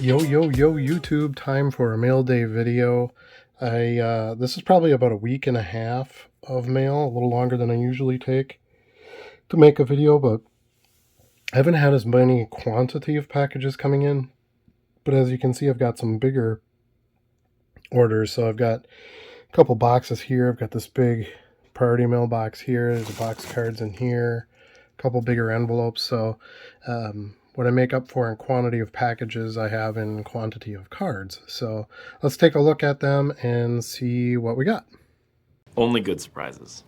Yo YouTube, time for a mail day video. This is probably about a week and a half of mail, a little longer than I usually take to make a video, but I haven't had as many quantity of packages coming in. But as you can see, I've got some bigger orders. So I've got a couple boxes here. I've got this big priority mail box here. There's a box of cards in here, a couple bigger envelopes. So what I make up for in quantity of packages, I have in quantity of cards. So let's take a look at them and see what we got. Only good surprises.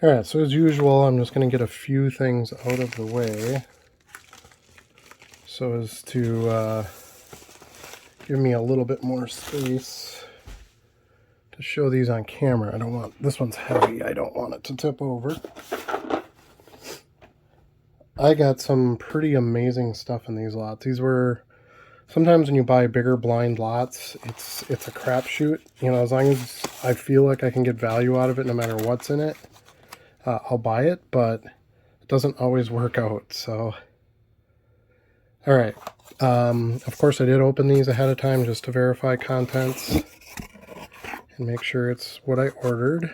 Alright, so as usual, I'm just going to get a few things out of the way so as to give me a little bit more space to show these on camera. I don't want, this one's heavy, I don't want it to tip over. I got some pretty amazing stuff in these lots. These were, sometimes when you buy bigger blind lots, it's a crapshoot. You know, as long as I feel like I can get value out of it no matter what's in it, I'll buy it, but it doesn't always work out, so. Alright, of course I did open these ahead of time just to verify contents and make sure it's what I ordered.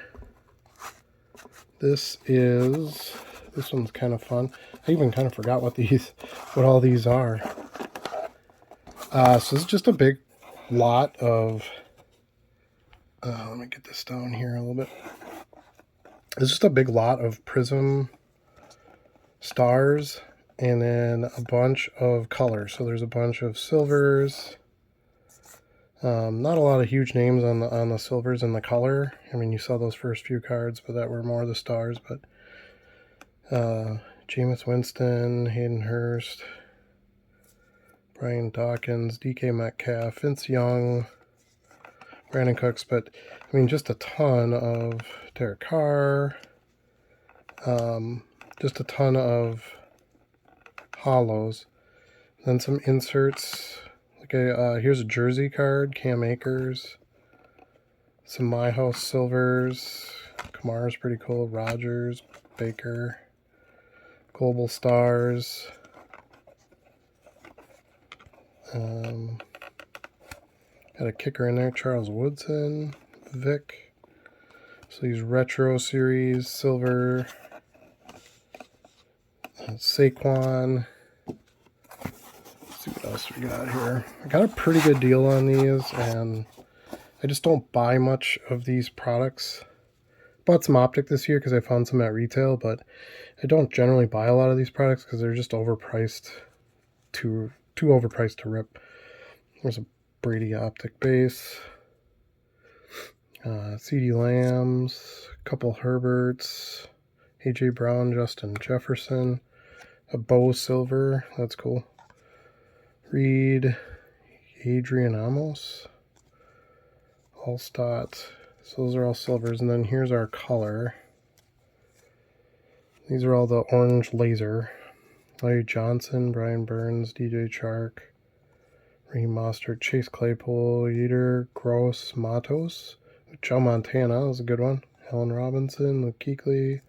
This one's kind of fun. I even kind of forgot what all these are. So this is just a big lot of, let me get this down here a little bit. It's just a big lot of prism stars and then a bunch of colors. So there's a bunch of silvers. Not a lot of huge names on the silvers and the color. I mean, you saw those first few cards, but that were more the stars. But Jameis Winston, Hayden Hurst, Brian Dawkins, DK Metcalf, Vince Young, Brandon Cooks, but I mean, just a ton of Derek Carr, just a ton of hollows, then some inserts. Okay, here's a jersey card, Cam Akers, some My House Silvers, Kamara's pretty cool, Rodgers, Baker, Global Stars, got a kicker in there, Charles Woodson, Vic. So these retro series, silver, Saquon. Let's see what else we got here. I got a pretty good deal on these, and I just don't buy much of these products. Bought some Optic this year because I found some at retail, but I don't generally buy a lot of these products because they're just overpriced, too overpriced to rip. There's a Brady Optic base, CeeDee Lambs, a couple Herberts, AJ Brown, Justin Jefferson, a Bo Silver, that's cool. Reed, Adrian Amos, Allstott. So those are all silvers, and then here's our color. These are all the orange laser. Larry Johnson, Brian Burns, DJ Chark, Raheem Mostert, Chase Claypool, Yeter, Gross, Matos, Joe Montana was a good one. Allen Robinson, Luke Kuechly,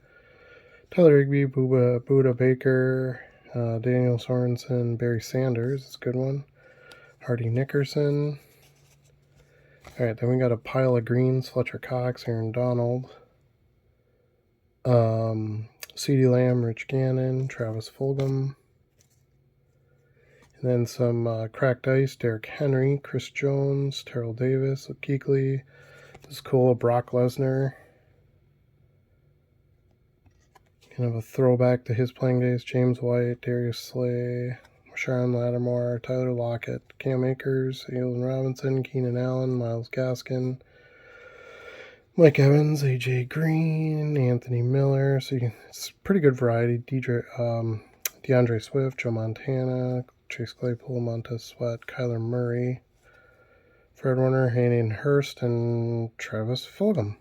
Tyler Higbee, Buda Baker, Daniel Sorensen, Barry Sanders, that's a good one. Hardy Nickerson. Alright, then we got a pile of greens, Fletcher Cox, Aaron Donald, CeeDee Lamb, Rich Gannon, Travis Fulgham. And then some cracked ice, Derrick Henry, Chris Jones, Terrell Davis, Luke Kuechly. This is cool, Brock Lesnar. Kind of a throwback to his playing days. James White, Darius Slay, Sharon Lattimore, Tyler Lockett, Cam Akers, Allen Robinson, Keenan Allen, Myles Gaskin, Mike Evans, AJ Green, Anthony Miller. So it's a pretty good variety. DeAndre Swift, Joe Montana, Chase Claypool, Montez Sweat, Kyler Murray, Fred Warner, Hayden Hurst, and Travis Fulgham.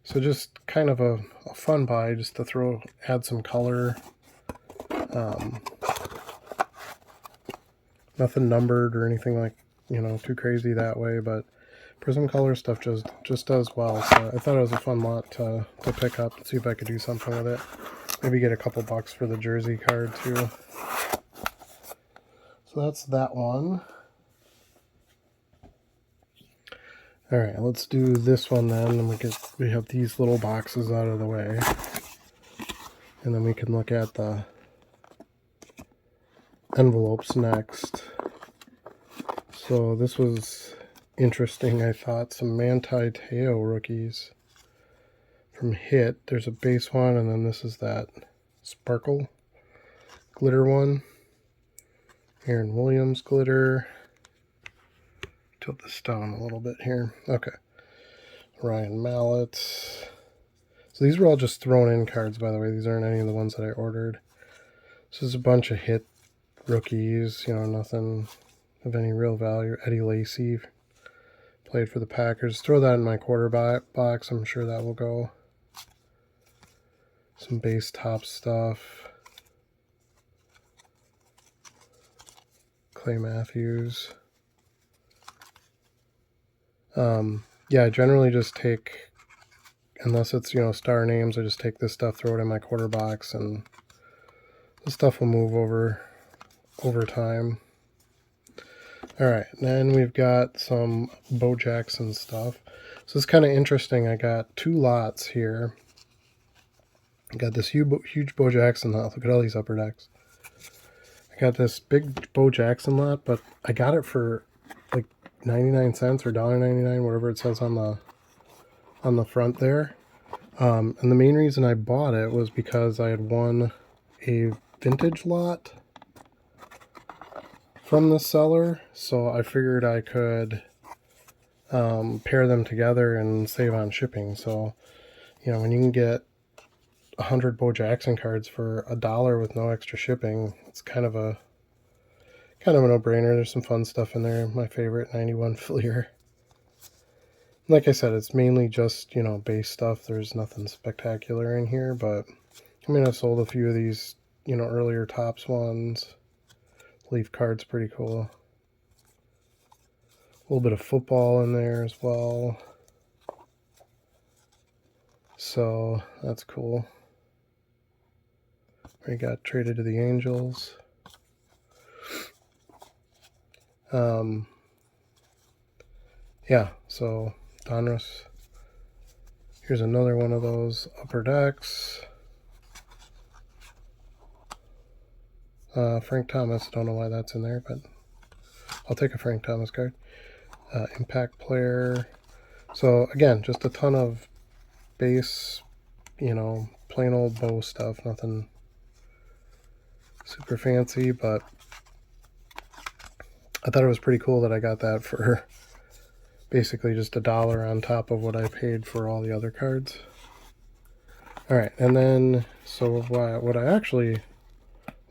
So just kind of a fun buy, just to add some color. Nothing numbered or anything like, too crazy that way, but Prism Color stuff just does well. So I thought it was a fun lot to pick up and see if I could do something with it. Maybe get a couple bucks for the jersey card too. So that's that one. All right, let's do this one then, and we have these little boxes out of the way, and then we can look at the envelopes next. So this was interesting, I thought. Some Manti Te'o rookies from Hit. There's a base one, and then this is that sparkle glitter one. Aaron Williams glitter. Tilt this down a little bit here. Okay. Ryan Mallett. So these were all just thrown in cards, by the way. These aren't any of the ones that I ordered. This is a bunch of Hit rookies, nothing of any real value. Eddie Lacy played for the Packers. Throw that in my quarterback box. I'm sure that will go. Some base top stuff. Clay Matthews. Yeah, I generally just take, unless it's, star names, I just take this stuff, throw it in my quarter box, and this stuff will move over time. All right, then we've got some Bo Jackson stuff. So it's kind of interesting. I got 2 lots here. I got this huge Bo Jackson lot. Look at all these upper decks. I got this big Bo Jackson lot, but I got it for like 99 cents or $1.99, whatever it says on the front there. And the main reason I bought it was because I had won a vintage lot from the seller, so I figured I could pair them together and save on shipping. So, when you can get 100 Bo Jackson cards for $1 with no extra shipping, it's kind of a no-brainer. There's some fun stuff in there. My favorite, 91 Fleer. Like I said, it's mainly just, base stuff. There's nothing spectacular in here, but I've sold a few of these, earlier Topps ones. Leaf card's pretty cool. A little bit of football in there as well. So that's cool. We got traded to the Angels. Yeah, so Donruss. Here's another one of those upper decks. Frank Thomas, don't know why that's in there, but I'll take a Frank Thomas card. Impact player. So again, just a ton of base, plain old Bo stuff. Nothing super fancy, but I thought it was pretty cool that I got that for basically just $1 on top of what I paid for all the other cards. All right, and then, so what I actually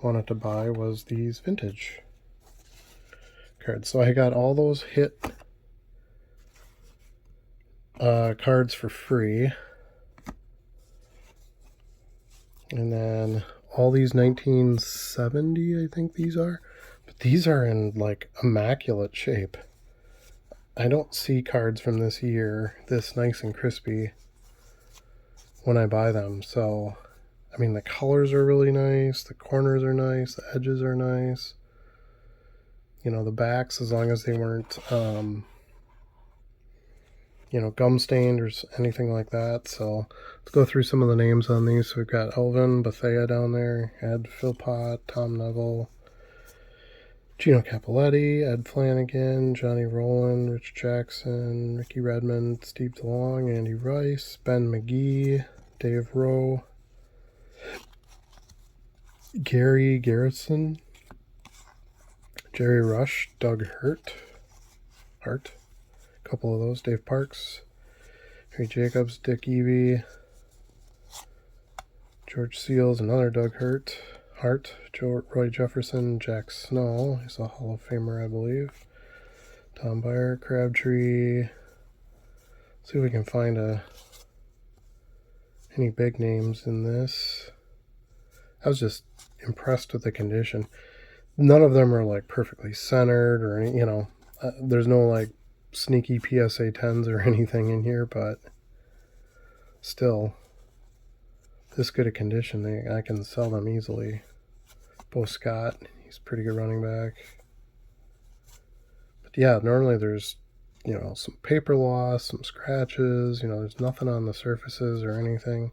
wanted to buy was these vintage cards. So I got all those Hit cards for free. And then all these 1970, I think these are. But these are in like immaculate shape. I don't see cards from this year this nice and crispy when I buy them. So, the colors are really nice. The corners are nice. The edges are nice. The backs, as long as they weren't, gum stained or anything like that. So let's go through some of the names on these. So we've got Elvin Bethea down there, Ed Philpott, Tom Neville, Gino Capoletti, Ed Flanagan, Johnny Rowland, Rich Jackson, Ricky Redmond, Steve DeLong, Andy Rice, Ben McGee, Dave Rowe, Gary Garrison, Jerry Rush, Doug Hart, a couple of those, Dave Parks, Harry Jacobs, Dick Evie, George Seals, another Doug Hart, Roy Jefferson, Jack Snow, he's a Hall of Famer, I believe, Tom Byer, Crabtree. See if we can find any big names in this. I was just impressed with the condition. None of them are like perfectly centered or any, there's no like sneaky PSA 10s or anything in here, but still, this good a condition, I can sell them easily. Bo Scott, he's a pretty good running back. But yeah, normally there's, some paper loss, some scratches, there's nothing on the surfaces or anything.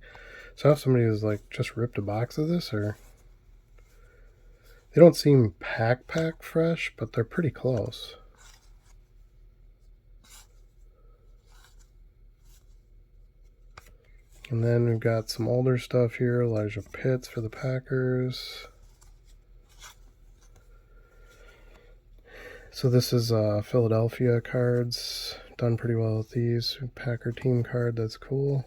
So if somebody has like just ripped a box of this, or they don't seem pack fresh, but they're pretty close. And then we've got some older stuff here, Elijah Pitts for the Packers. So this is Philadelphia cards. Done pretty well with these. Packer team card, that's cool.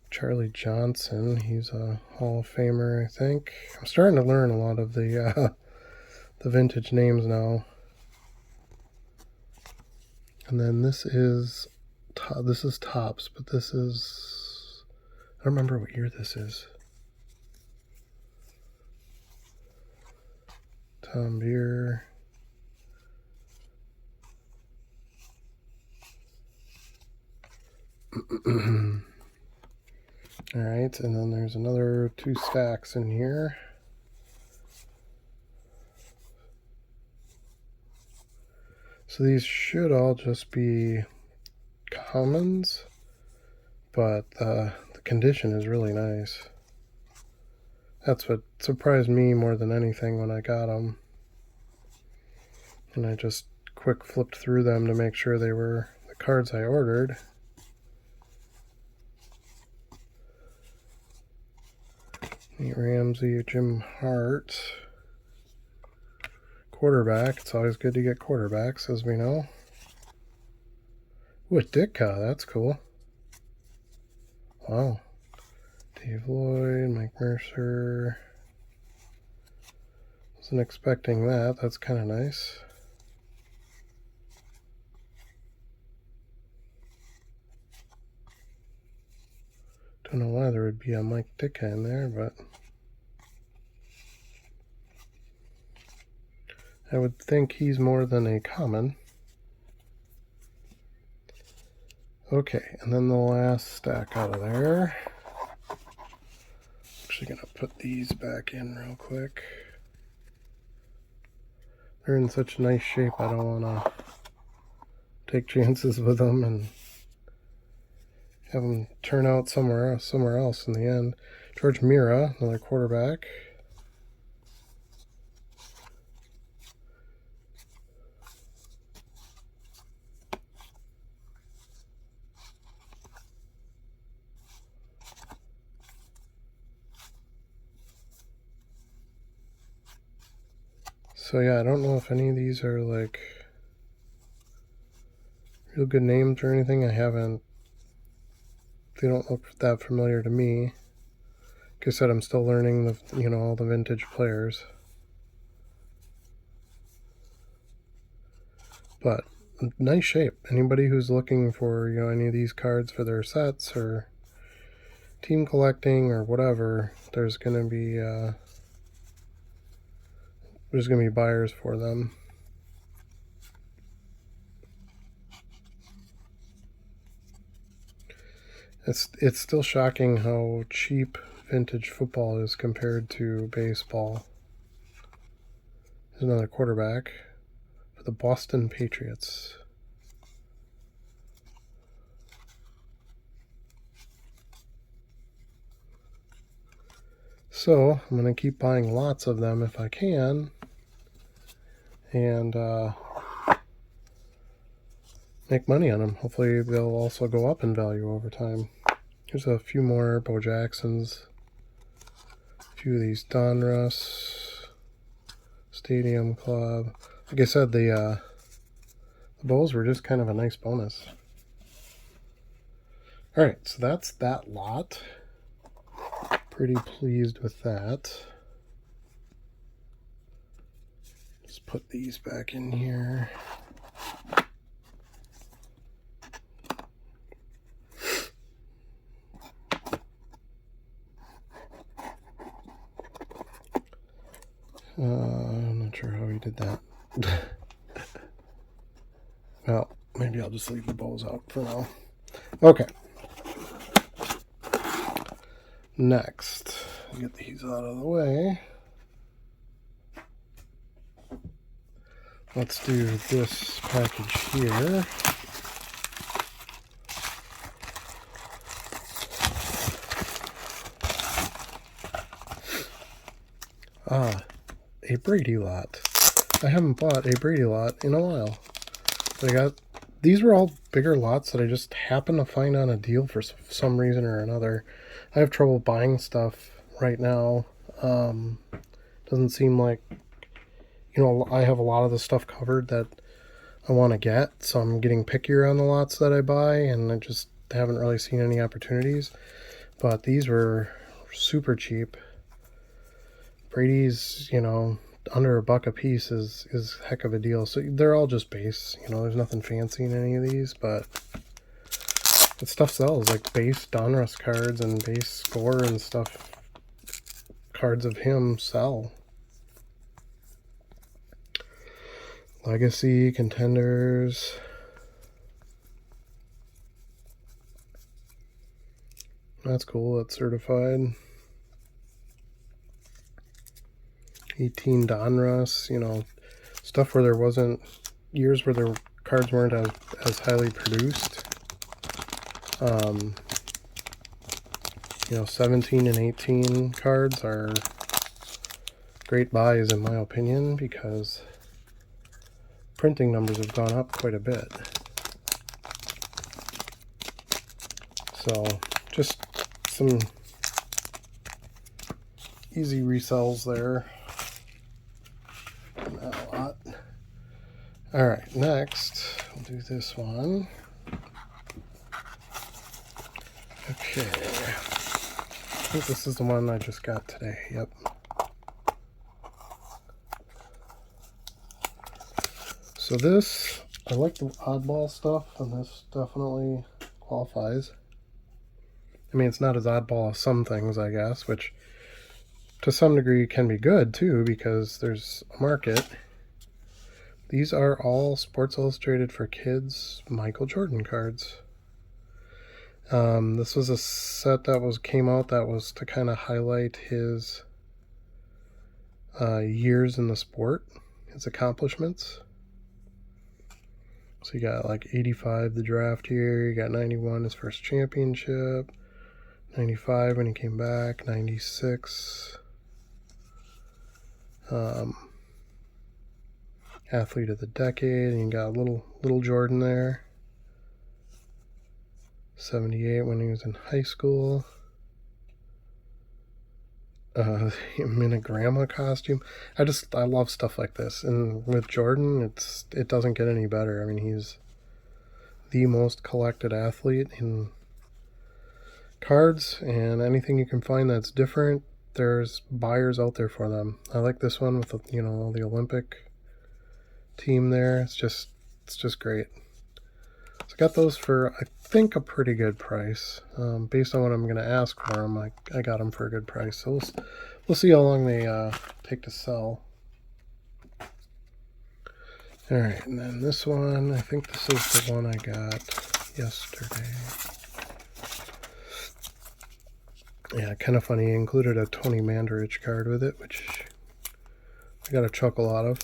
Charlie Johnson, he's a Hall of Famer, I think. I'm starting to learn a lot of the vintage names now. And then this is Topps, but this is, I don't remember what year this is. Tom Beer. All right, and then there's another 2 stacks in here. So these should all just be commons, but the condition is really nice. That's what surprised me more than anything when I got them. And I just quick flipped through them to make sure they were the cards I ordered. Nate Ramsey, Jim Hart. Quarterback. It's always good to get quarterbacks, as we know. Ooh, a Ditka. That's cool. Wow. Dave Lloyd, Mike Mercer. Wasn't expecting that. That's kind of nice. Don't know why there would be a Mike Ditka in there, but I would think he's more than a common. Okay, and then the last stack out of there. Actually gonna put these back in real quick. They're in such nice shape, I don't want to take chances with them and have them turn out somewhere else in the end. George Mira, another quarterback. So yeah, I don't know if any of these are like real good names or anything. They don't look that familiar to me. Like I said, I'm still learning all the vintage players. But nice shape. Anybody who's looking for, any of these cards for their sets or team collecting or whatever, there's gonna be buyers for them. It's still shocking how cheap vintage football is compared to baseball. There's another quarterback for the Boston Patriots. So I'm going to keep buying lots of them if I can, and make money on them. Hopefully they'll also go up in value over time. Here's a few more Bo Jacksons. A few of these Donruss. Stadium Club. Like I said, the Bulls were just kind of a nice bonus. Alright, so that's that lot. Pretty pleased with that. Just put these back in here. I'm not sure how he did that. Well, maybe I'll just leave the bowls out for now. Okay. Next, get these out of the way. Let's do this package here. A Brady lot. I haven't bought a Brady lot in a while. These were all bigger lots that I just happened to find on a deal for some reason or another. I have trouble buying stuff right now. Doesn't seem like, I have a lot of the stuff covered that I want to get, so I'm getting pickier on the lots that I buy, and I just haven't really seen any opportunities. But these were super cheap. Brady's, under $1 a piece is a heck of a deal. So they're all just base. There's nothing fancy in any of these, but the stuff sells. Like base Donruss cards and base score and stuff. Cards of him sell. Legacy, contenders. That's cool. That's certified. 18 Donruss, stuff where there wasn't, years where their cards weren't as highly produced. 17 and 18 cards are great buys in my opinion because printing numbers have gone up quite a bit. So just some easy resells there. Not a lot. Alright, next we'll do this one. Okay. I think this is the one I just got today. Yep. So this, I like the oddball stuff, and this definitely qualifies. I mean, it's not as oddball as some things, I guess, which to some degree can be good too, because there's a market. These are all Sports Illustrated for Kids Michael Jordan cards. This was a set that came out that was to kind of highlight his years in the sport, his accomplishments. So you got like 85, the draft year, you got 91, his first championship, 95 when he came back, 96, athlete of the decade, and you got little Jordan there, 78 when he was in high school, him in a grandma costume. I love stuff like this, and with Jordan, it doesn't get any better. I mean, he's the most collected athlete in cards, and anything you can find that's different, there's buyers out there for them. I like this one with the Olympic team there. It's just great. So I got those for, I think, a pretty good price. Based on what I'm going to ask for them, I got them for a good price. So we'll see how long they take to sell. Alright, and then this one, I think this is the one I got yesterday. Yeah, kind of funny. He included a Tony Mandarich card with it, which I got a chuckle out of.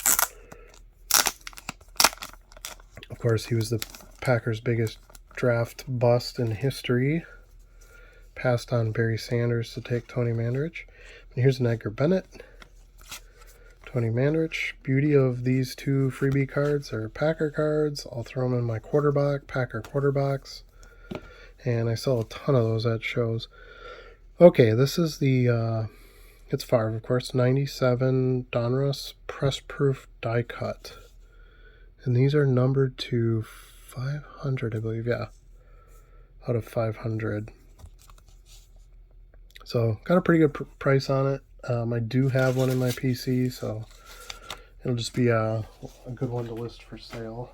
Of course, he was the Packers' biggest draft bust in history. Passed on Barry Sanders to take Tony Mandarich. And here's an Edgar Bennett. Tony Mandarich. Beauty of these two freebie cards are Packer cards. I'll throw them in my Packer quarter box. And I sell a ton of those at shows. Okay, this is the, it's Favre, of course, 97 Donruss press proof die cut. And these are numbered to 500, I believe, yeah, out of 500. So, got a pretty good price on it. I do have one in my PC, so it'll just be a good one to list for sale.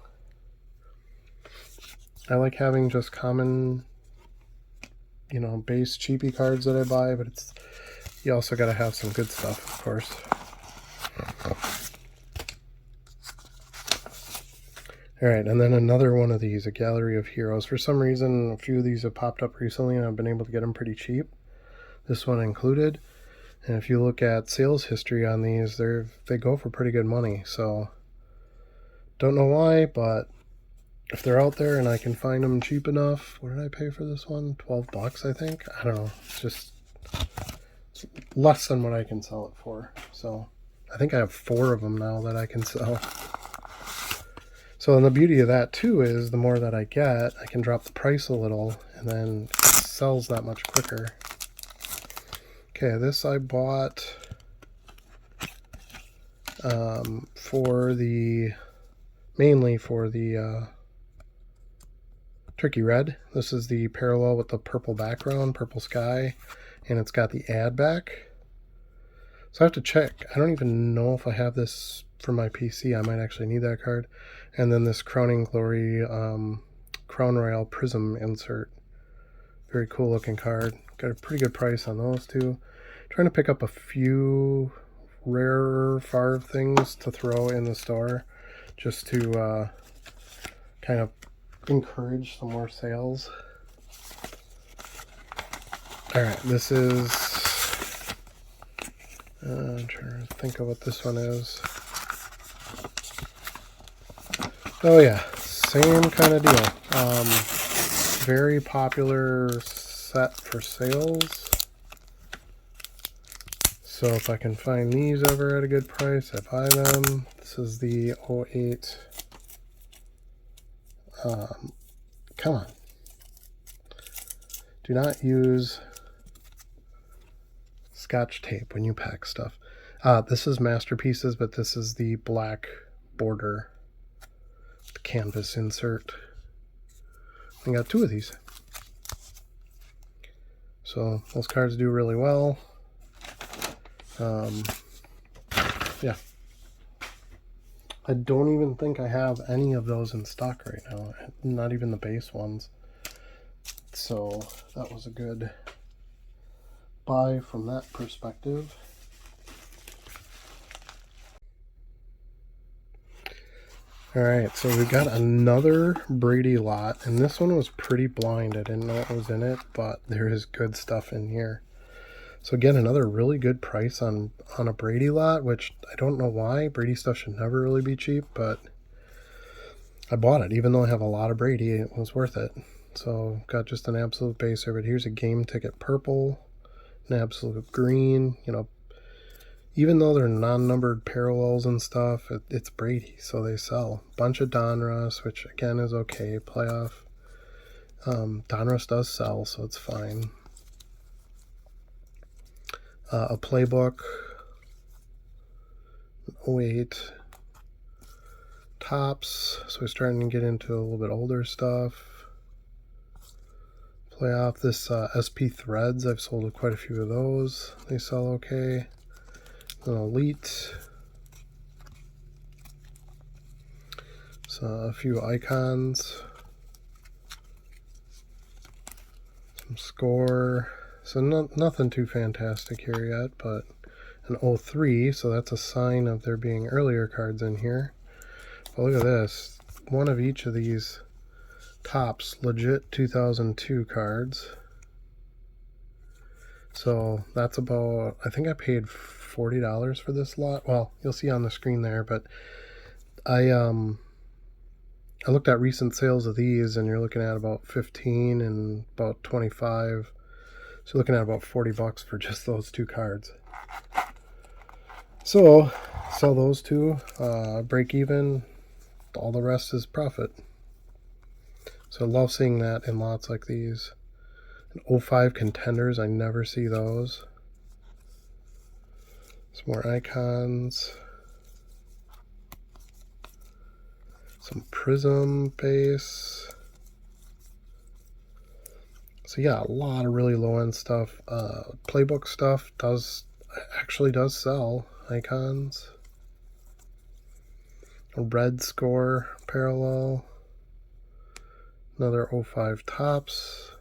I like having just common, base cheapy cards that I buy, but you also got to have some good stuff, of course. Alright, and then another one of these, a Gallery of Heroes. For some reason, a few of these have popped up recently, and I've been able to get them pretty cheap. This one included. And if you look at sales history on these, they go for pretty good money. So Don't know why, but if they're out there and I can find them cheap enough, what did I pay for this one? $12, I think. I don't know. It's less than what I can sell it for. So I think I have 4 of them now that I can sell. So, and the beauty of that too is the more that I get, I can drop the price a little, and then it sells that much quicker. Okay, this I bought mainly for the turkey red. This is the parallel with the purple background, purple sky, and it's got the ad back. So I have to check. I don't even know if I have this for my PC. I might actually need that card. And then this Crowning Glory Crown Royale Prism insert. Very cool looking card. Got a pretty good price on those two. Trying to pick up a few rarer Favre things to throw in the store just to kind of encourage some more sales. Alright, this is... I'm trying to think of what this one is. Oh yeah, same kind of deal. Very popular set for sales. So if I can find these ever at a good price, I buy them. This is the 08. Come on. Do not use Scotch tape when you pack stuff. This is Masterpieces, but this is the black border, the canvas insert. I got 2 of these. So those cards do really well. Yeah. I don't even think I have any of those in stock right now. Not even the base ones. So that was a good buy from that perspective. Alright, so we got another Brady lot, and this one was pretty blind. I didn't know what was in it, but there is good stuff in here. So again, another really good price on a Brady lot, which I don't know why. Brady stuff should never really be cheap, but I bought it. Even though I have a lot of Brady, it was worth it. So got just an absolute baser, but here's a game ticket purple, an absolute green, you know. Even though they're non-numbered parallels and stuff, it's Brady, so they sell. Bunch of Donruss, which again is okay. Playoff. Donruss does sell, so it's fine. A playbook. 08. Tops, so we're starting to get into a little bit older stuff. Playoff. This SP Threads, I've sold quite a few of those. They sell okay. An Elite. So a few icons. Some score. So nothing too fantastic here yet, but an 03, so that's a sign of there being earlier cards in here. But look at this. One of each of these tops, legit 2002 cards. So that's about, I think I paid $40 for this lot. Well, you'll see on the screen there, but I looked at recent sales of these, and you're looking at about 15 and about 25. So you're looking at about $40 for just those 2 cards. So sell those 2, break even. All the rest is profit. So I love seeing that in lots like these. And 05 contenders, I never see those. Some more icons. Some prism base. So yeah, a lot of really low end stuff. Playbook stuff actually does sell. Icons. A red score parallel. Another 05 tops.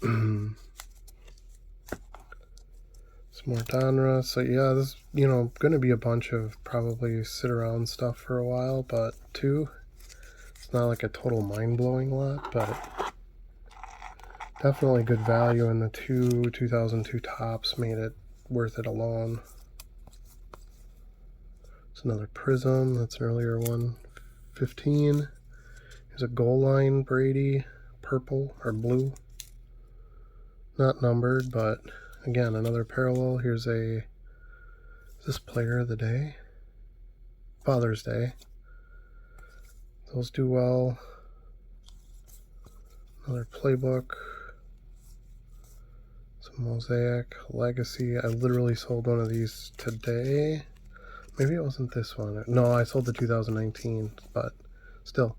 Some more Donruss. So yeah, this is, going to be a bunch of probably sit around stuff for a while, but 2. It's not like a total mind-blowing lot, but definitely good value, in the 2002 tops made it worth it alone. It's another Prism. That's an earlier one. 15. Here's a goal line Brady, purple or blue. Not numbered, but again, another parallel. Here's a, is this player of the day? Father's Day. Those do well. Another playbook. Some Mosaic, Legacy. I literally sold one of these today. Maybe it wasn't this one. No, I sold the 2019, but still.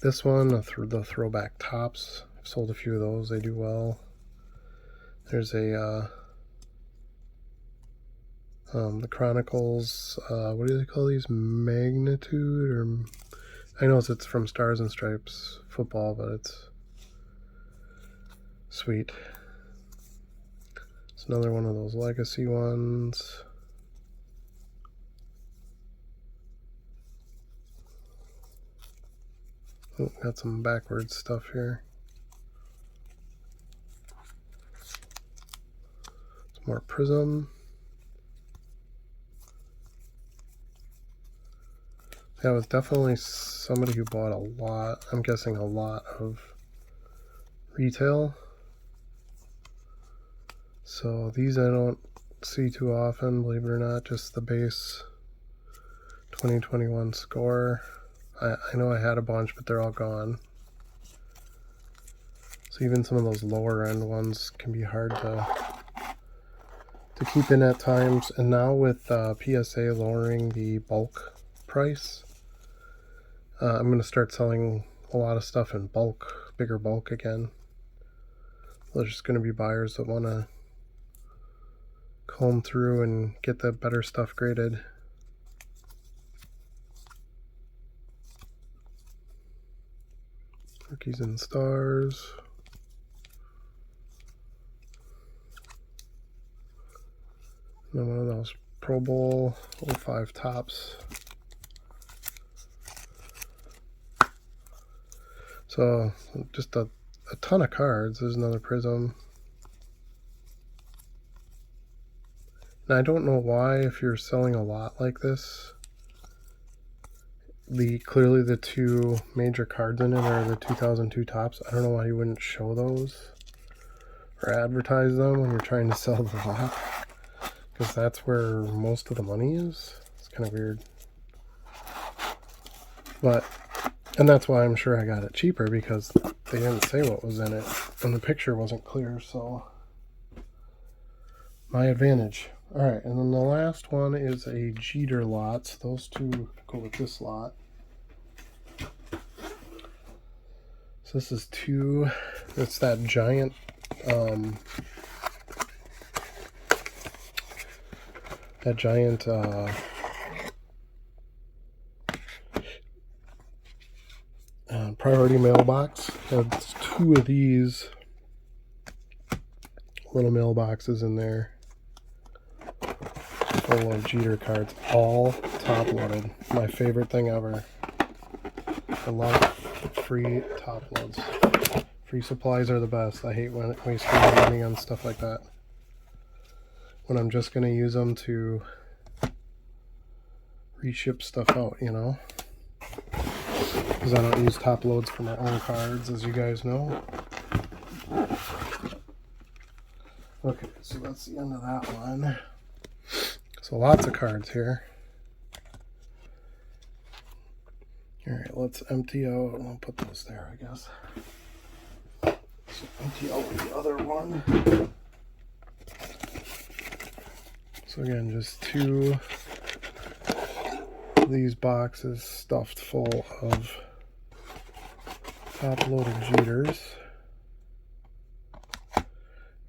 This one, the throwback tops. I've sold a few of those. They do well. There's a the Chronicles. What do they call these? Magnitude, or I know it's from Stars and Stripes football, but it's sweet. It's another one of those legacy ones. Oh, got some backwards stuff here. Some more Prism. That was definitely somebody who bought a lot, I'm guessing a lot of retail. So these I don't see too often, believe it or not, just the base 2021 score. I know I had a bunch, but they're all gone. So even some of those lower end ones can be hard to keep in at times. And now with PSA lowering the bulk price, I'm going to start selling a lot of stuff in bulk, bigger bulk again. There's just going to be buyers that want to comb through and get the better stuff graded. Rookies and Stars. And one of those Pro Bowl 05 tops. So just a ton of cards. There's another Prism. And I don't know why, if you're selling a lot like this, clearly the two major cards in it are the 2002 tops. I don't know why you wouldn't show those or advertise them when you're trying to sell the lot, because that's where most of the money is. It's kind of weird. But, and that's why I'm sure I got it cheaper, because they didn't say what was in it and the picture wasn't clear, so my advantage. Alright, and then the last one is a Jeter lot. So those two go with this lot. So this is two. It's that giant priority mailbox. It's two of these little mailboxes in there, full of Jeter cards, all top loaded. My favorite thing ever. I love free top loads. Free supplies are the best. I hate when wasting money on stuff like that, when I'm just going to use them to reship stuff out, you know, because I don't use top loads for my own cards, as you guys know. Okay, so that's the end of that one. So lots of cards here. Alright, let's empty out, and I'll put those there, I guess. So empty out the other one. So again, just two of these boxes stuffed full of top-loaded Jeters.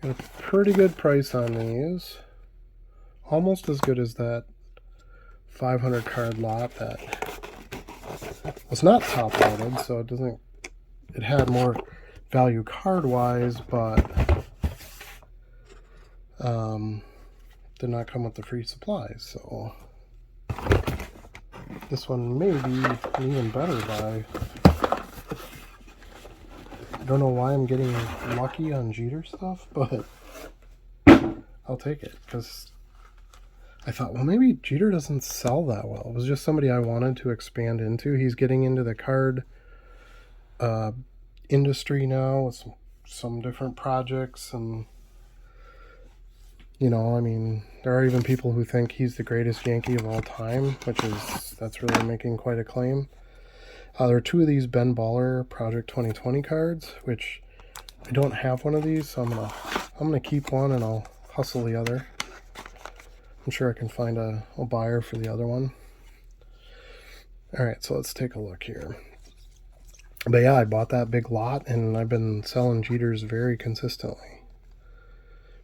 Got a pretty good price on these. Almost as good as that 500 card lot that was not top loaded, so it had more value card wise, but did not come with the free supplies. So this one may be even better buy. I don't know why I'm getting lucky on Jeter stuff, but I'll take it, because I thought, well, maybe Jeter doesn't sell that well. It was just somebody I wanted to expand into. He's getting into the card uh, industry now with some different projects, and I mean, there are even people who think he's the greatest Yankee of all time, that's really making quite a claim. There are two of these Ben Baller Project 2020 cards, which I don't have one of these, so I'm gonna keep one and I'll hustle the other. I'm sure I can find a buyer for the other one. All right, so let's take a look here. But yeah, I bought that big lot, and I've been selling Jeters very consistently,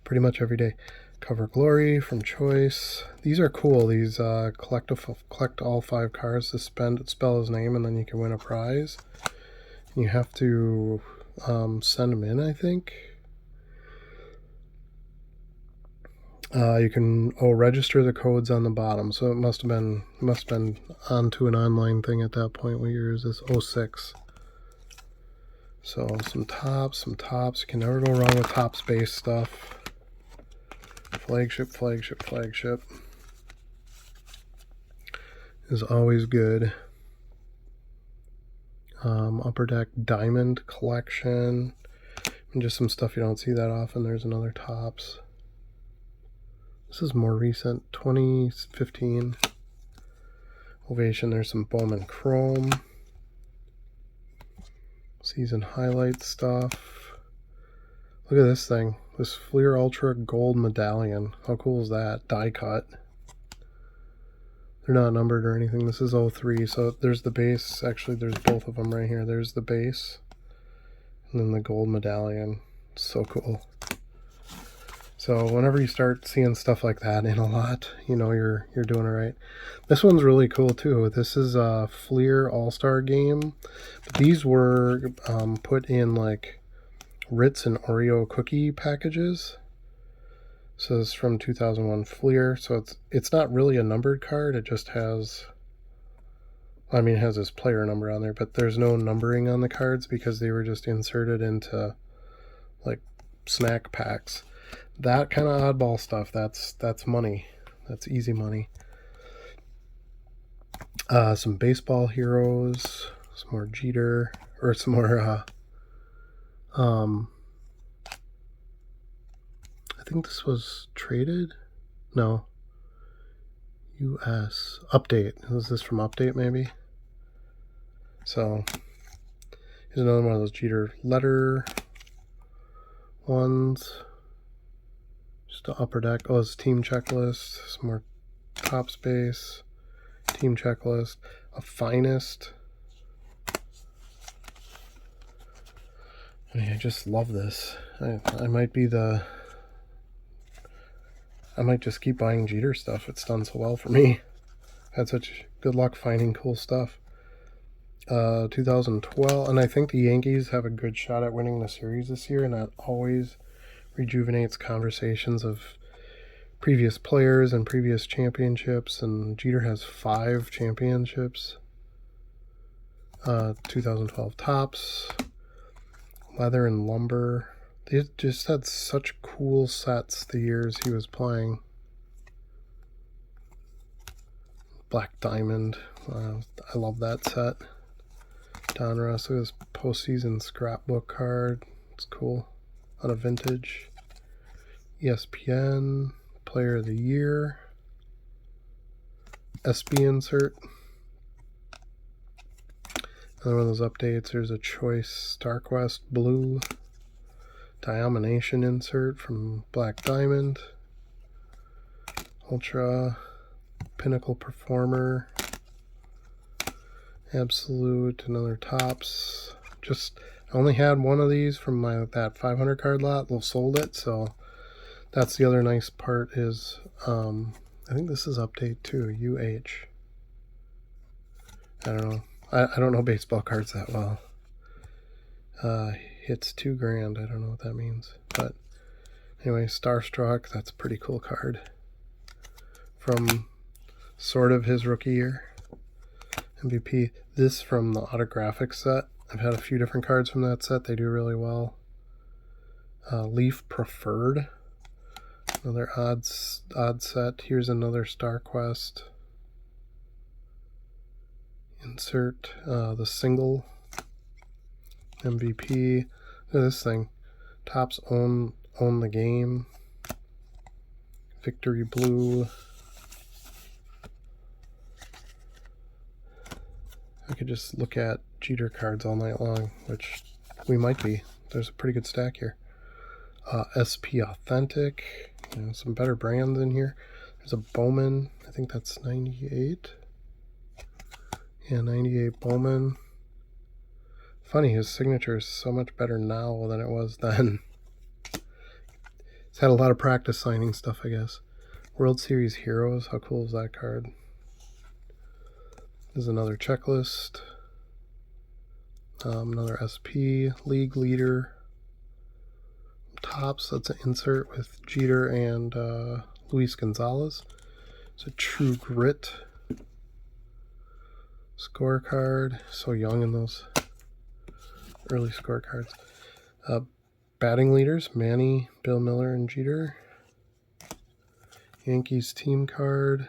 pretty much every day. Cover Glory from Choice. These are cool. These collect all 5 cards to spell his name, and then you can win a prize. You have to send them in, I think. You can register the codes on the bottom. So it must have been onto an online thing at that point. What year is this? 06. So some tops. You can never go wrong with tops based stuff. Flagship is always good. Upper Deck Diamond Collection, and just some stuff you don't see that often. There's another tops. This is more recent, 2015. Ovation. There's some Bowman Chrome. Season highlight stuff. Look at this thing. This Fleer Ultra Gold Medallion. How cool is that? Die cut. They're not numbered or anything. This is 03. So there's the base. Actually, there's both of them right here. There's the base. And then the gold medallion. So cool. So whenever you start seeing stuff like that in a lot, you're doing it right. This one's really cool too. This is a Fleer All-Star Game. But these were put in like Ritz and Oreo cookie packages. So this is from 2001 Fleer. So it's not really a numbered card. It just has, it has his player number on there, but there's no numbering on the cards because they were just inserted into like snack packs. That kind of oddball stuff, that's money. That's easy money. Some baseball heroes, some more Jeter, or some more I think this was traded. No. US Update. Is this from Update maybe? So here's another one of those Jeter letter ones. Just the Upper Deck. Oh, it's team checklist. Some more top space. Team checklist. A finest. I just love this. I might just keep buying Jeter stuff. It's done so well for me. Had such good luck finding cool stuff. 2012, and I think the Yankees have a good shot at winning the series this year, and that always rejuvenates conversations of previous players and previous championships, and Jeter has 5 championships. 2012 tops, leather and lumber. They just had such cool sets the years he was playing. Black Diamond. I love that set. Don Russ, look at this postseason scrapbook card. It's cool. On a vintage. ESPN Player of the Year. SB insert. Another one of those updates. There's a Choice Starquest Blue. Diomination insert from Black Diamond. Ultra Pinnacle Performer. Absolute, another tops. I only had one of these from that 500 card lot. They'll sold it, so that's the other nice part is I think this is update 2, UH. I don't know. I don't know baseball cards that well. Hits $2,000. I don't know what that means. But anyway, Starstruck, that's a pretty cool card. From sort of his rookie year. MVP. This from the autographic set. I've had a few different cards from that set. They do really well. Leaf Preferred. Another odd set. Here's another Star Quest. Insert the single MVP. Look at this thing. Topps own the game. Victory Blue. I could just look at Jeter cards all night long, which we might be. There's a pretty good stack here. SP Authentic. Some better brands in here. There's a Bowman. I think that's 98. Yeah, 98 Bowman. Funny, his signature is so much better now than it was then. He's had a lot of practice signing stuff, I guess. World Series Heroes. How cool is that card? There's another checklist. Another SP. League Leader. Topps. That's an insert with Jeter and Luis Gonzalez. It's a True Grit scorecard. So young in those early scorecards. Batting leaders, Manny, Bill Miller, and Jeter. Yankees team card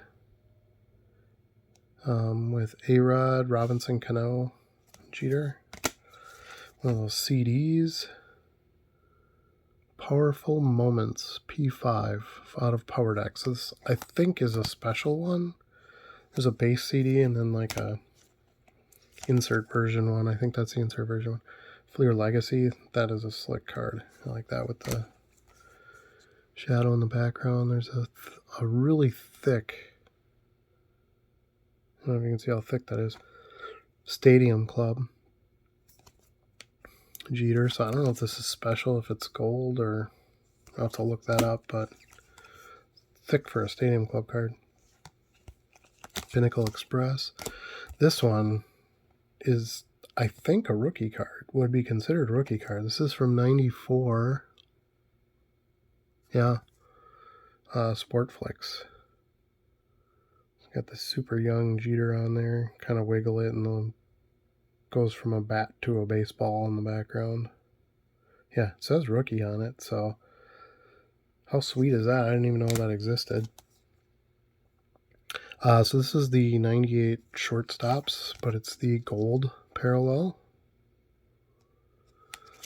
with A-Rod, Robinson, Cano, Jeter. One of those CDs. Powerful Moments, P5, out of Power Deck. So this, I think, is a special one. There's a base CD and then like a insert version one. I think that's the insert version one. Fleer Legacy, that is a slick card. I like that with the shadow in the background. There's a really thick, I don't know if you can see how thick that is, Stadium Club Jeter. So I don't know if this is special, if it's gold, or I'll have to look that up, but thick for a Stadium Club card. Pinnacle Express. This one is, I think, a rookie card. Would be considered a rookie card. This is from 94. Yeah. Sportflix. Got the super young Jeter on there. Kind of wiggle it and then goes from a bat to a baseball in the background. Yeah, it says rookie on it, so how sweet is that? I didn't even know that existed. So this is the 98 shortstops, but it's the gold parallel.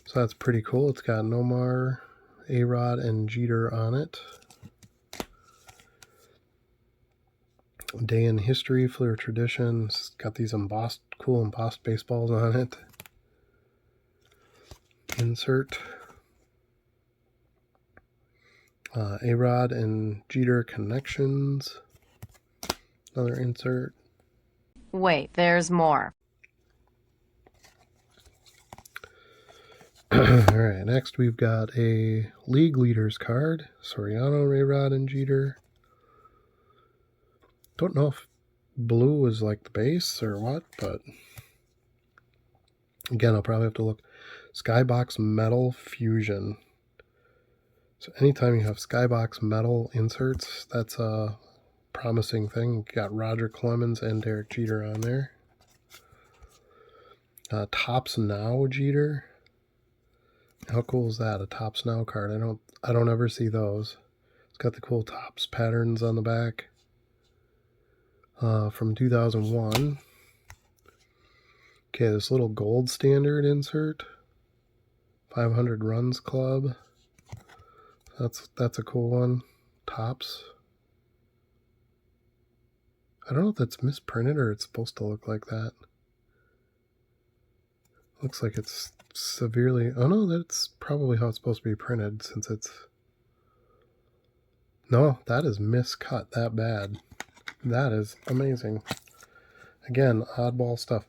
So that's pretty cool. It's got Nomar, A-Rod, and Jeter on it. Day in History, Fleer Tradition. It's got these embossed, cool embossed baseballs on it. Insert. A-Rod and Jeter Connections. Another insert. Wait, there's more. Alright, next we've got a League Leaders card. Soriano, A-Rod, and Jeter. Don't know if blue is like the base or what, but again, I'll probably have to look. Skybox Metal Fusion. So anytime you have Skybox Metal inserts, that's a promising thing. You got Roger Clemens and Derek Jeter on there. Topps Now Jeter. How cool is that? A Topps Now card. I don't ever see those. It's got the cool Topps patterns on the back. From 2001. Okay, this little gold standard insert. 500 Runs Club. That's a cool one. Topps. I don't know if that's misprinted or it's supposed to look like that. Looks like it's severely... Oh no, that's probably how it's supposed to be printed since it's... No, that is miscut that bad. That is amazing. Again, oddball stuff.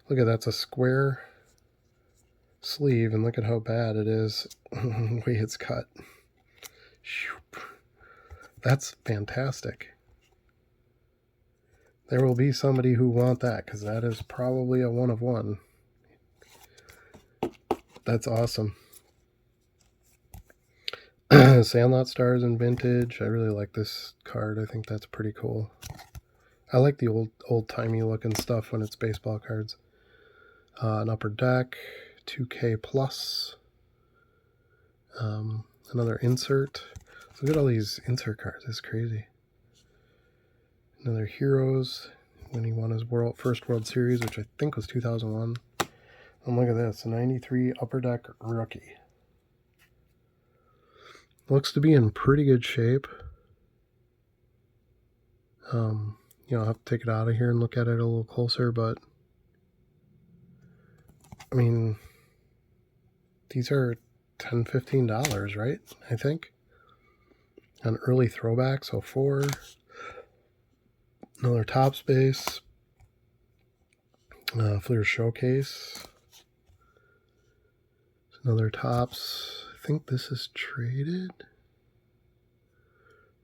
Look at that's a square sleeve, and look at how bad it is the way it's cut. That's fantastic. There will be somebody who want that, because that is probably a one of one. That's awesome. Sandlot Stars and Vintage. I really like this card. I think that's pretty cool. I like the old-timey looking stuff when it's baseball cards. An Upper Deck, 2K Plus. Another insert. Look at all these insert cards. It's crazy. Another Heroes when he won his first World Series, which I think was 2001. And look at this, a 93 Upper Deck rookie. Looks to be in pretty good shape. I'll have to take it out of here and look at it a little closer, but I mean, these are $10, $15, right? I think. An early throwback, so 4. Another Topps base. Fleer Showcase. Another Topps. I think this is traded.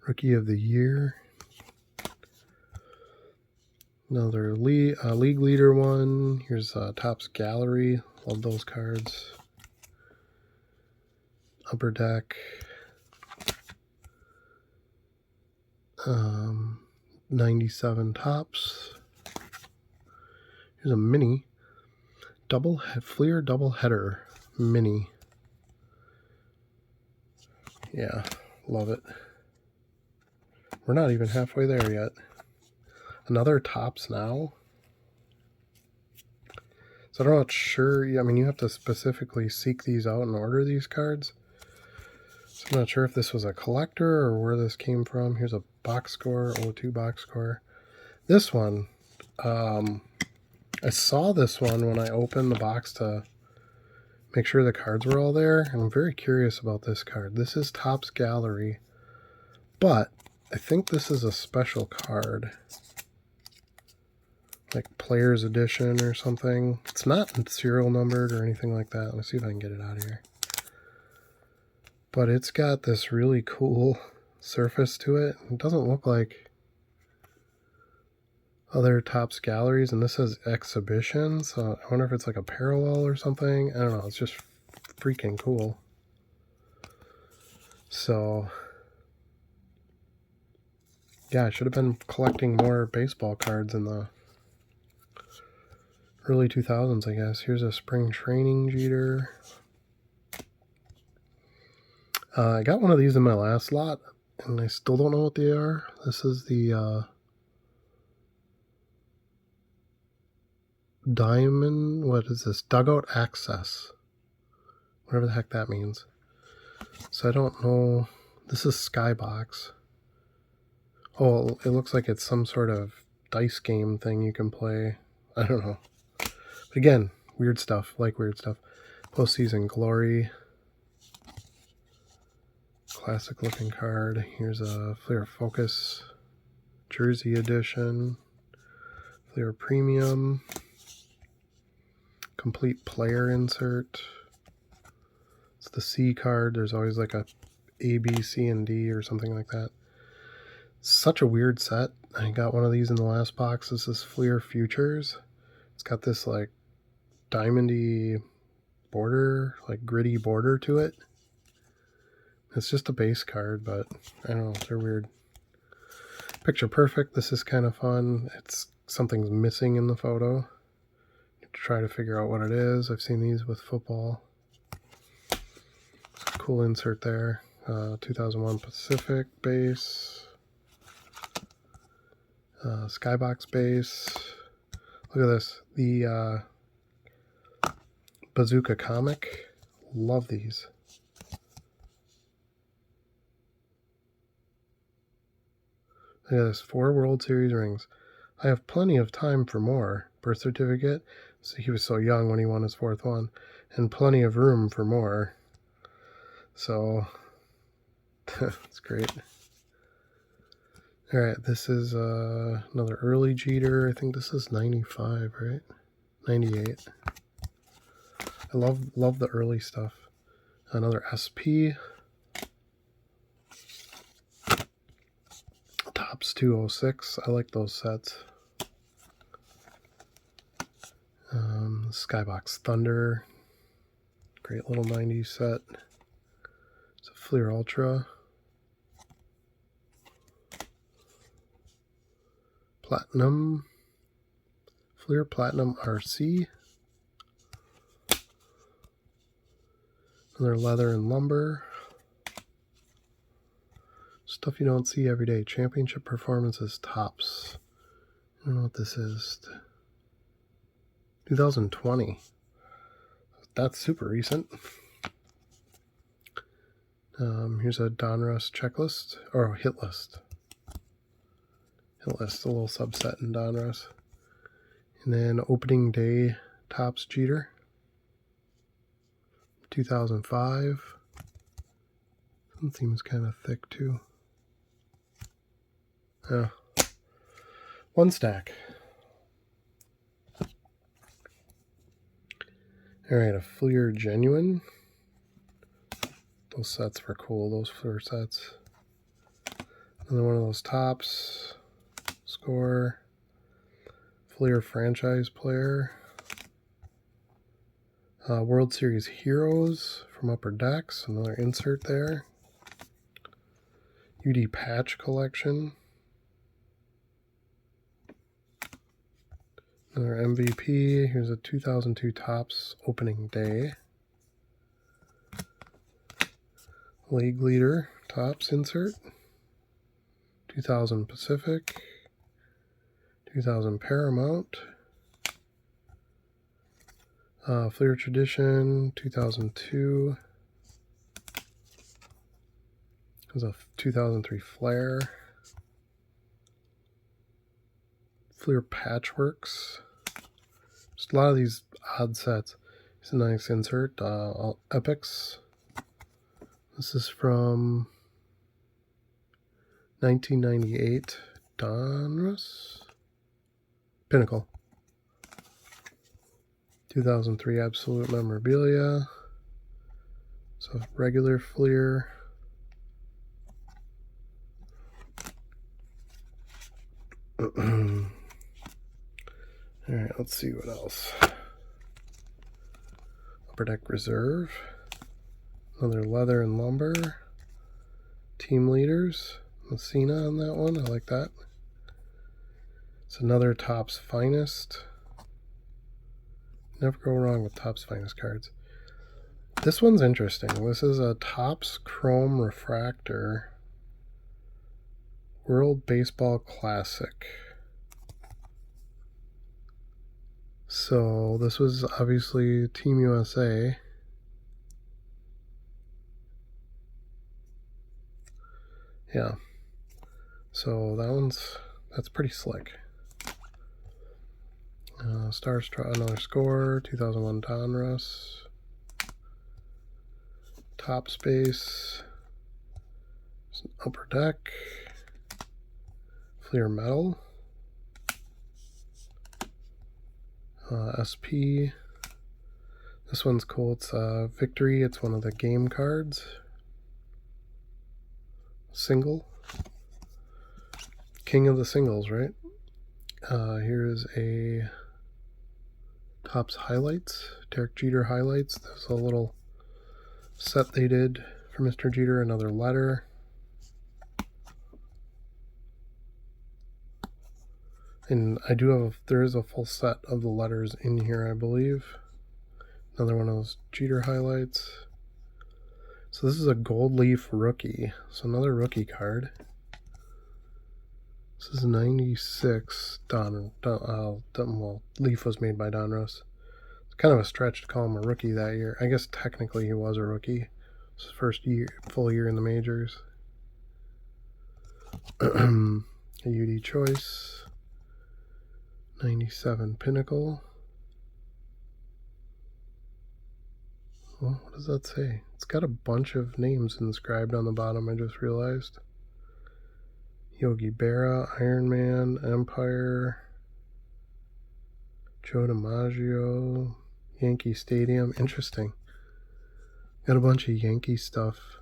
Rookie of the Year. Another league leader one. Here's Topps Gallery. Love those cards. Upper Deck. 97 Topps. Here's a mini. Fleer double header mini. Yeah, love it. We're not even halfway there yet. Another Topps now. So I'm not sure. I mean, you have to specifically seek these out and order these cards. So I'm not sure if this was a collector or where this came from. Here's a box score, 02 box score. This one, I saw this one when I opened the box to make sure the cards were all there. And I'm very curious about this card. This is Topps Gallery, but I think this is a special card. Like Player's Edition or something. It's not serial numbered or anything like that. Let's see if I can get it out of here. But it's got this really cool surface to it. It doesn't look like other Topps galleries, and this says exhibition, so I wonder if it's like a parallel or something. I don't know. It's just freaking cool. So yeah, I should have been collecting more baseball cards in the early 2000s, I guess. Here's a spring training Jeter. I got one of these in my last lot, and I still don't know what they are. This is the Diamond, what is this? Dugout Access. Whatever the heck that means. So I don't know. This is Skybox. Oh, it looks like it's some sort of dice game thing you can play. I don't know. But again, weird stuff. Like weird stuff. Postseason Glory. Classic looking card. Here's a Fleer Focus Jersey Edition. Fleer Premium. Complete player insert. It's the C card. There's always like a A, B, C, and D or something like that. Such a weird set. I got one of these in the last box. This is Fleer Futures. It's got this like diamondy border, like gritty border to it. It's just a base card, but I don't know, they're weird. Picture Perfect. This is kind of fun. Something's missing in the photo. Try to figure out what it is. I've seen these with football. Cool insert there. 2001 Pacific base. Skybox base. Look at this. The Bazooka comic. Love these. Look at this. 4 World Series rings. I have plenty of time for more. Birth certificate. So he was so young when he won his 4th one. And plenty of room for more. So, that's great. Alright, this is another early Jeter. I think this is 95, right? 98. I love the early stuff. Another SP. Topps 206. I like those sets. Skybox Thunder. Great little 90s set. It's a Fleer Ultra. Platinum. Fleer Platinum RC. Another leather and lumber. Stuff you don't see every day. Championship performances tops. I don't know what this is. 2020. That's super recent. Here's a Donruss checklist, or hit list. Hit list, a little subset in Donruss. And then opening day tops Jeter. 2005. That seems kind of thick too. Yeah. One stack. Alright, a Fleer Genuine. Those sets were cool, those Fleer sets. Another one of those tops. Score. Fleer Franchise Player. World Series Heroes from Upper Decks. Another insert there. UD Patch Collection. Another MVP. Here's a 2002 Topps opening day. League Leader Topps insert. 2000 Pacific. 2000 Paramount. Fleer Tradition 2002. There's a 2003 Flair. Fleer Patchworks. Just a lot of these odd sets. It's a nice insert. Epics. This is from 1998. Donruss. Pinnacle. 2003 Absolute Memorabilia. So regular Fleer. Alright, let's see what else. Upper Deck Reserve. Another Leather and Lumber. Team Leaders. Messina on that one. I like that. It's another Topps Finest. Never go wrong with Topps Finest cards. This one's interesting. This is a Topps Chrome Refractor World Baseball Classic. So this was obviously Team USA. Yeah. So that's pretty slick. Another Score, 2001 Donruss. Top Space. Upper Deck. Fleer Metal. SP. This one's cool. It's Victory. It's one of the game cards. Single. King of the singles, right? Here's a Topps Highlights. Derek Jeter Highlights. There's a little set they did for Mr. Jeter. Another letter. And there is a full set of the letters in here, I believe. Another one of those Jeter highlights. So this is a Gold Leaf rookie. So another rookie card. This is 96 Leaf was made by Donruss. It's kind of a stretch to call him a rookie that year. I guess technically he was a rookie. It's his first full year in the majors. A UD Choice. 97 Pinnacle. Well, what does that say? It's got a bunch of names inscribed on the bottom, I just realized. Yogi Berra, Iron Man, Empire, Joe DiMaggio, Yankee Stadium. Interesting. Got a bunch of Yankee stuff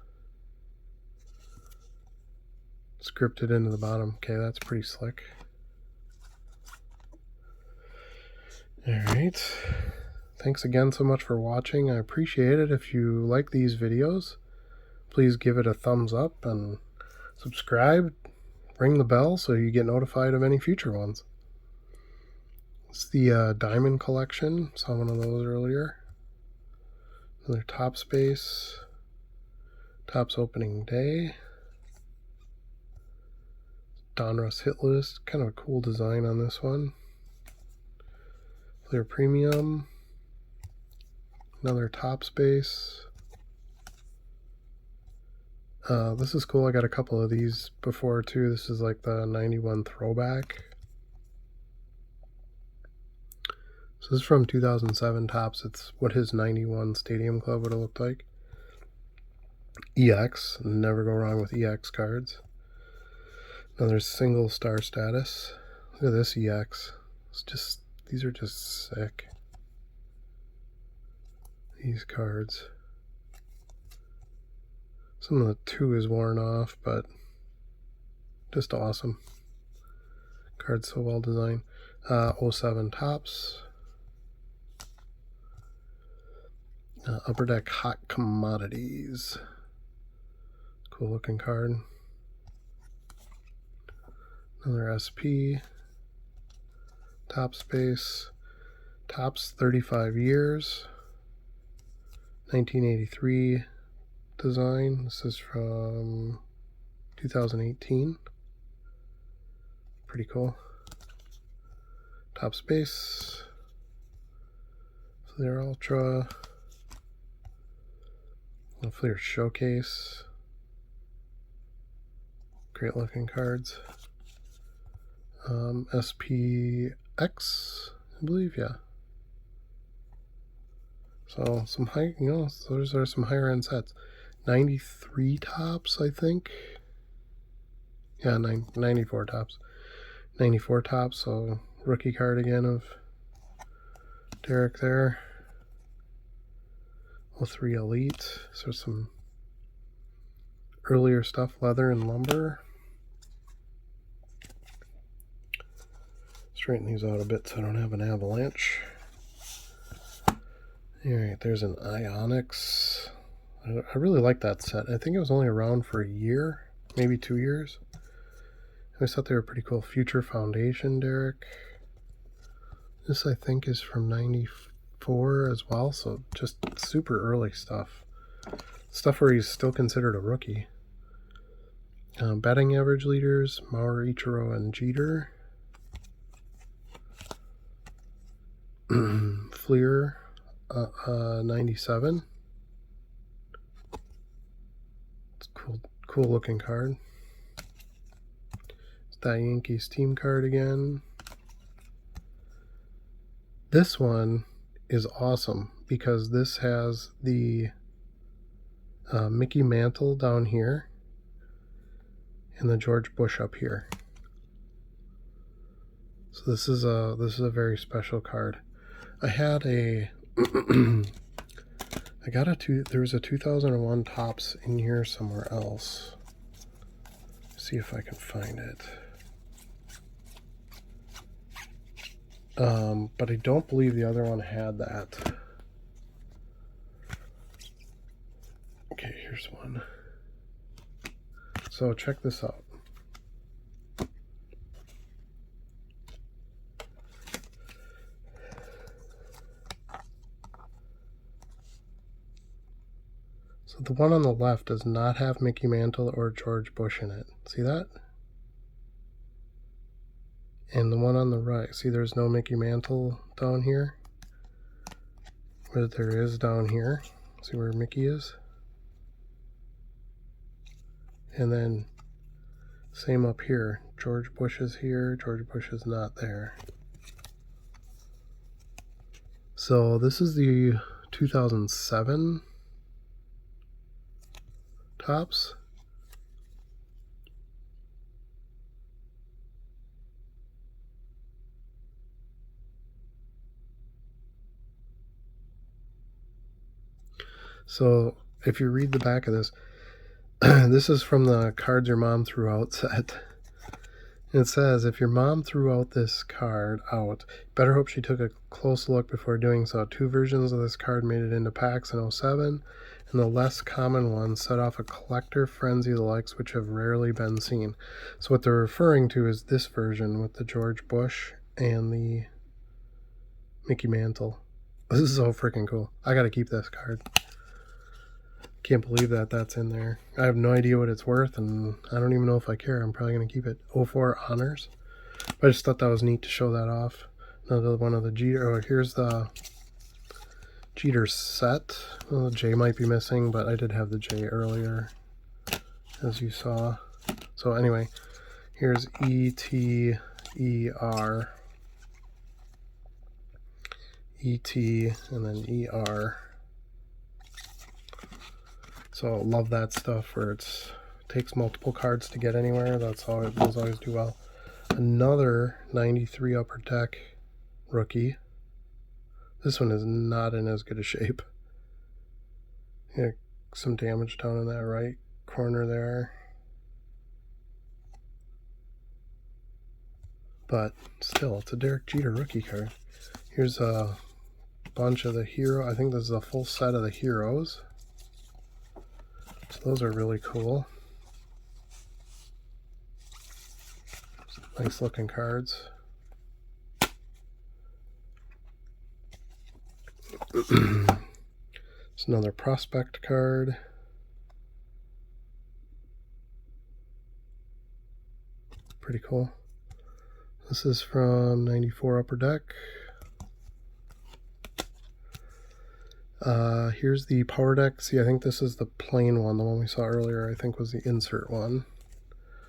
scripted into the bottom. Okay, that's pretty slick. Alright. Thanks again so much for watching. I appreciate it. If you like these videos, please give it a thumbs up and subscribe. Ring the bell so you get notified of any future ones. It's the Diamond Collection. Saw one of those earlier. Another Topps Space. Topps Opening Day. Donruss hit list. Kind of a cool design on this one. Fleer Premium. Another top space. This is cool. I got a couple of these before too. This is like the 91 throwback. So this is from 2007 Topps. It's what his 91 Stadium Club would have looked like. EX. Never go wrong with EX cards. Another single star status. Look at this EX. It's just, these are just sick. These cards. Some of the 2 is worn off, but just awesome. Card so well designed. 07 Topps. Upper Deck Hot Commodities. Cool looking card. Another SP. Top space. Topps 35 years. 1983 design. This is from 2018. Pretty cool. Top space. Fleer Ultra. Fleer Showcase. Great looking cards. SPX, I believe, yeah. So some high, those are some higher end sets. 93 Topps, I think. Yeah, 94 Topps. 94 Topps, so rookie card again of Derek there. 03 Elite, so some earlier stuff, leather and lumber. Straighten these out a bit so I don't have an avalanche. Alright, there's an Ionics. I really like that set. I think it was only around for a year, maybe 2 years. I always thought they were pretty cool. Future Foundation, Derek. This, I think, is from 94 as well, so just super early stuff. Stuff where he's still considered a rookie. Batting average leaders, Mauer, Ichiro, and Jeter. Fleer, 97. It's cool looking card. It's that Yankees team card again. This one is awesome because this has the Mickey Mantle down here and the George Bush up here. So this is a very special card. I had a there was a 2001 Topps in here somewhere else. Let's see if I can find it. But I don't believe the other one had that. Okay, here's one. So check this out. So the one on the left does not have Mickey Mantle or George Bush in it. See that? And the one on the right, see there's no Mickey Mantle down here? But there is down here. See where Mickey is? And then same up here. George Bush is here, George Bush is not there. So this is the 2007 Topps. So if you read the back of this, this is from the Cards Your Mom Threw Out set. It says, if your mom threw out this card out, better hope she took a close look before doing so. 2 versions of this card made it into packs in 07, and the less common ones set off a collector frenzy the likes which have rarely been seen. So what they're referring to is this version with the George Bush and the Mickey Mantle. This is so freaking cool. I gotta keep this card. Can't believe that that's in there. I have no idea what it's worth, and I don't even know if I care. I'm probably going to keep it. 04 Honors. But I just thought that was neat to show that off. Another one of the Jeter. Oh, here's the Jeter set. Well, the J might be missing, but I did have the J earlier, as you saw. So anyway, here's ETER. ET and then ER. So love that stuff where it takes multiple cards to get anywhere. That's how it does always do well. Another 93 Upper Deck rookie. This one is not in as good a shape. Yeah, some damage down in that right corner there. But still, it's a Derek Jeter rookie card. Here's a bunch of the hero. I think this is a full set of the heroes. So those are really cool. Nice looking cards. It's another prospect card. Pretty cool. This is from 94 Upper Deck. Here's the Power Deck. See, I think this is the plain one. The one we saw earlier, I think, was the insert one.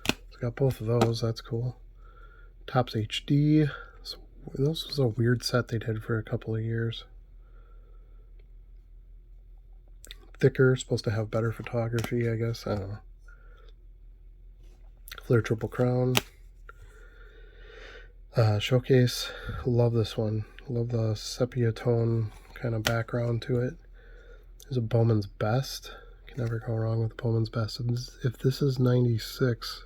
It's got both of those. That's cool. Topps HD. So this was a weird set they did for a couple of years. Thicker, supposed to have better photography, I guess. I don't know. Flair Triple Crown. Showcase. Love this one. Love the sepia tone kind of background to it. There's a Bowman's Best. Can never go wrong with Bowman's Best. If this is 96,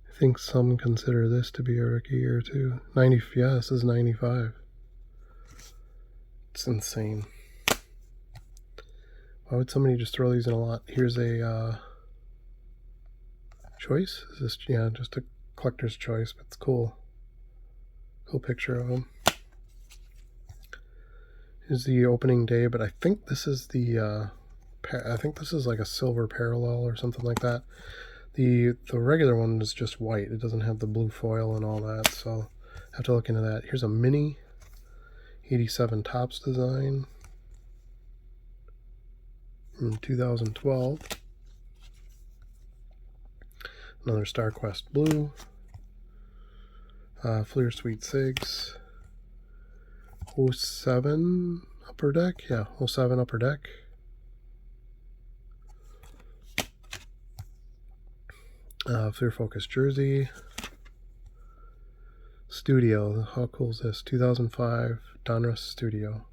I think some consider this to be a rookie year too. Yeah, this is 95. It's insane. Why would somebody just throw these in a lot? Here's a choice. Is this, yeah, just a collector's choice, but it's cool. Cool picture of them. Here's the opening day, but I think this is the I think this is like a silver parallel or something like that. The regular one is just white. It doesn't have the blue foil and all that, so I have to look into that. Here's a mini 87 Topps design from 2012. Another StarQuest Blue. Fleer Sweet Sigs. 07 Upper Deck. Yeah, 07 Upper Deck. Fleer Focus Jersey. Studio. How cool is this? 2005 Donruss Studio.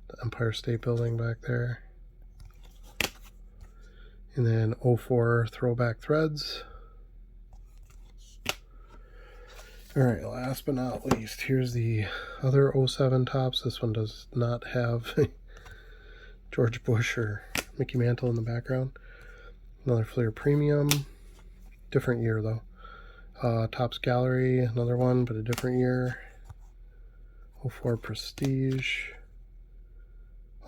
The Empire State Building back there. And then 04 Throwback Threads. Alright, last but not least, here's the other 07 Topps. This one does not have George Bush or Mickey Mantle in the background. Another Fleer Premium. Different year though. Topps Gallery, another one, but a different year. 04 Prestige.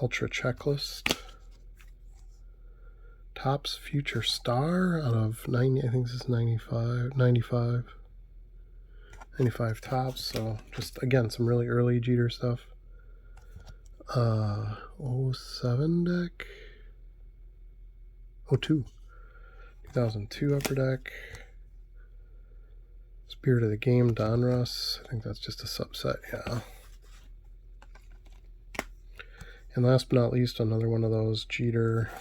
Ultra Checklist. Topps Future Star out of 90, I think this is 95 Topps. So just again some really early Jeter stuff. 07 deck. 2002 Upper Deck. Spirit of the Game Donruss. I think that's just a subset, yeah. And last but not least, another one of those Jeter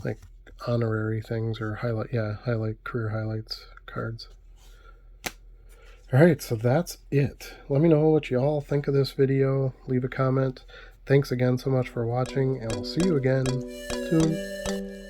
like honorary things or highlight career highlights cards. Alright, so that's it. Let me know what you all think of this video. Leave a comment. Thanks again so much for watching, and we'll see you again soon.